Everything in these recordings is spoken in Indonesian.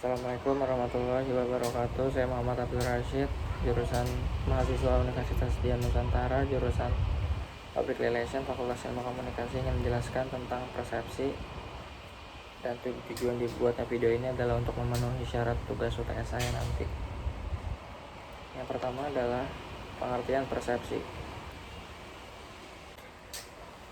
Assalamualaikum warahmatullahi wabarakatuh. Saya Muhammad Abdul Rashid, jurusan mahasiswa Universitas Dian Nusantara, jurusan Public Relation, Fakultas Ilmu Komunikasi, ingin menjelaskan tentang persepsi. Dan tujuan dibuatnya video ini adalah untuk memenuhi syarat tugas UTS saya nanti. Yang pertama adalah pengertian persepsi.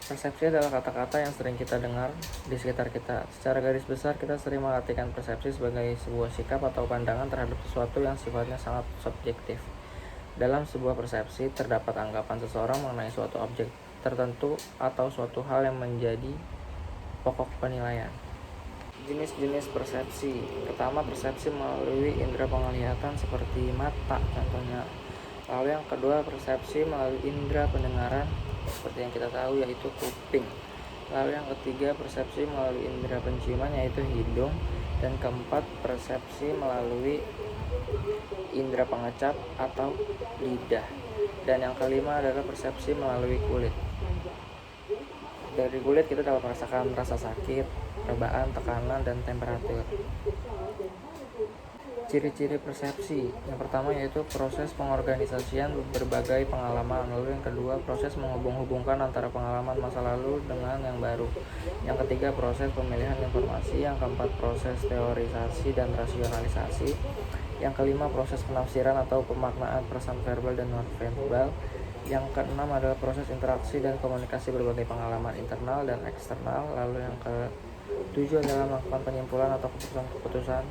Persepsi adalah kata-kata yang sering kita dengar di sekitar kita. Secara garis besar, kita sering mengartikan persepsi sebagai sebuah sikap atau pandangan terhadap sesuatu yang sifatnya sangat subjektif. Dalam sebuah persepsi, terdapat anggapan seseorang mengenai suatu objek tertentu atau suatu hal yang menjadi pokok penilaian. Jenis-jenis persepsi. Pertama, persepsi melalui indera penglihatan seperti mata contohnya. Lalu yang kedua, persepsi melalui indera pendengaran seperti yang kita tahu yaitu kuping. Lalu yang ketiga, persepsi melalui indera penciuman yaitu hidung. Dan keempat, persepsi melalui indera pengecap atau lidah. Dan yang kelima adalah persepsi melalui kulit. Dari kulit kita dapat merasakan rasa sakit, perbedaan, tekanan, dan temperatur. Ciri-ciri persepsi. Yang pertama yaitu proses pengorganisasian berbagai pengalaman. Lalu yang kedua, proses menghubung-hubungkan antara pengalaman masa lalu dengan yang baru. Yang ketiga, proses pemilihan informasi. Yang keempat, proses teorisasi dan rasionalisasi. Yang kelima, proses penafsiran atau pemaknaan pesan verbal dan non-verbal. Yang keenam adalah proses interaksi dan komunikasi berbagai pengalaman internal dan eksternal. Lalu yang ketujuh adalah melakukan penyimpulan atau keputusan-keputusan,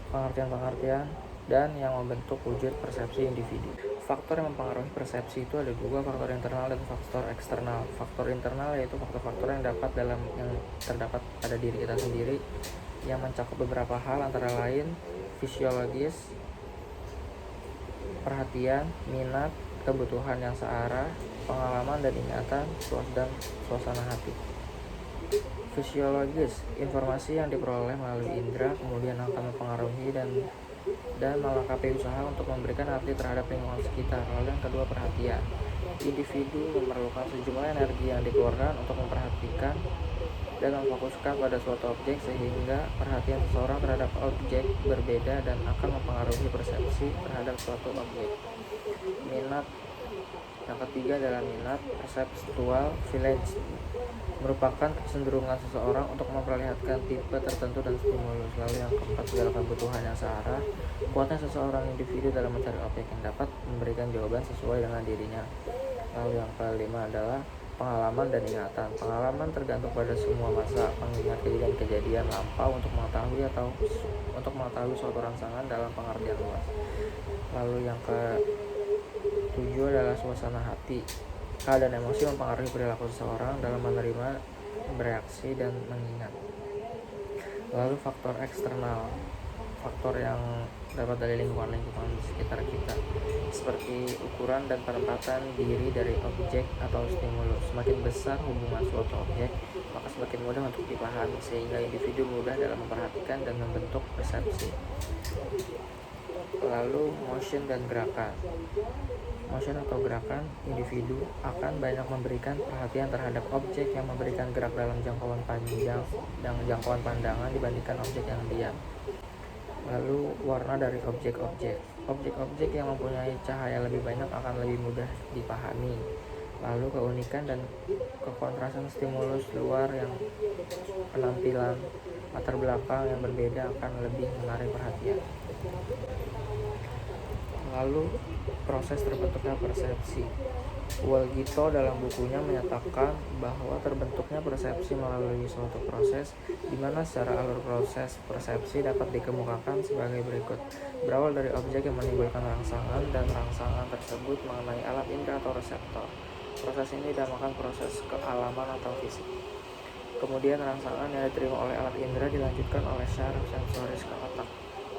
pengertian-pengertian, dan yang membentuk wujud persepsi individu. Faktor yang mempengaruhi persepsi itu ada dua, faktor internal dan faktor eksternal. Faktor internal yaitu faktor-faktor yang terdapat pada diri kita sendiri yang mencakup beberapa hal antara lain fisiologis, perhatian, minat, kebutuhan yang searah, pengalaman dan ingatan, dan suasana hati. Fisiologis, informasi yang diperoleh melalui indera kemudian akan mempengaruhi dan melengkapi usaha untuk memberikan arti terhadap lingkungan sekitar. Lalu yang kedua, perhatian. Individu memerlukan sejumlah energi yang dikeluarkan untuk memperhatikan dan memfokuskan pada suatu objek, sehingga perhatian seseorang terhadap objek berbeda dan akan mempengaruhi persepsi terhadap suatu objek. Minat. Yang ketiga adalah minat. Perceptual feelings merupakan kecenderungan seseorang untuk memperlihatkan tipe tertentu dan stimulus. Lalu yang keempat adalah kebutuhan yang searah. Kuatnya seseorang individu dalam mencari objek yang dapat memberikan jawaban sesuai dengan dirinya. Lalu yang kelima adalah pengalaman dan ingatan. Pengalaman tergantung pada semua masa, mengingat kejadian-kejadian lampau untuk mengetahui suatu rangsangan dalam pengertian luas. Lalu yang ketujuh adalah suasana hati. Keadaan emosi mempengaruhi perilaku seseorang dalam menerima, bereaksi, dan mengingat. Lalu faktor eksternal, faktor yang dapat dari lingkungan di sekitar kita, seperti ukuran dan penempatan diri dari objek atau stimulus. Semakin besar hubungan suatu objek, maka semakin mudah untuk dipahami, sehingga individu mudah dalam memperhatikan dan membentuk persepsi. Lalu motion dan gerakan. Motion atau gerakan, individu akan banyak memberikan perhatian terhadap objek yang memberikan gerak dalam jangkauan panjang dan jangkauan pandangan dibandingkan objek yang diam. Lalu warna dari objek-objek. Objek-objek yang mempunyai cahaya lebih banyak akan lebih mudah dipahami. Lalu keunikan dan kekontrasan stimulus luar yang penampilan latar belakang yang berbeda akan lebih menarik perhatian. Lalu proses terbentuknya persepsi. Walgito dalam bukunya menyatakan bahwa terbentuknya persepsi melalui suatu proses, di mana secara alur proses persepsi dapat dikemukakan sebagai berikut. Berawal dari objek yang menimbulkan rangsangan, dan rangsangan tersebut mengenai alat indera atau reseptor. Proses ini dinamakan proses kealaman atau fisik. Kemudian rangsangan yang diterima oleh alat indera dilanjutkan oleh syaraf sensoris ke otak.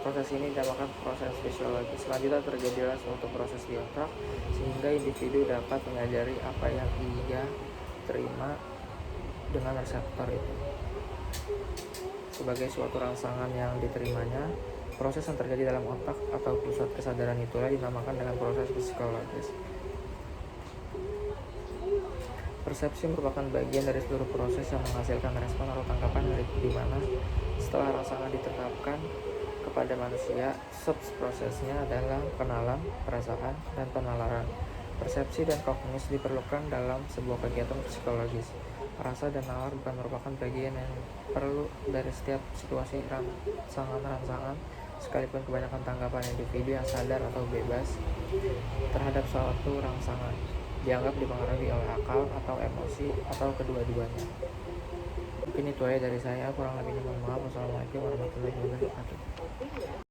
Proses ini dinamakan proses fisiologis. Selanjutnya terjadilah suatu proses di otak, sehingga individu dapat menyadari apa yang ia terima dengan reseptor itu sebagai suatu rangsangan yang diterimanya. Proses yang terjadi dalam otak atau pusat kesadaran itulah dinamakan dengan proses psikologis. Persepsi merupakan bagian dari seluruh proses yang menghasilkan respon atau tanggapan di mana setelah rangsangan ditetapkan, pada manusia, prosesnya adalah kenalan, perasaan, dan penalaran. Persepsi dan kognitif diperlukan dalam sebuah kegiatan psikologis. Rasa dan nalar bukan merupakan bagian yang perlu dari setiap situasi rangsangan, sekalipun kebanyakan tanggapan individu yang sadar atau bebas terhadap suatu rangsangan dianggap dipengaruhi oleh akal atau emosi atau kedua-duanya. Mungkin itu aja dari saya, kurang lebihnya mohon maaf. Wassalamualaikum warahmatullahi wabarakatuh.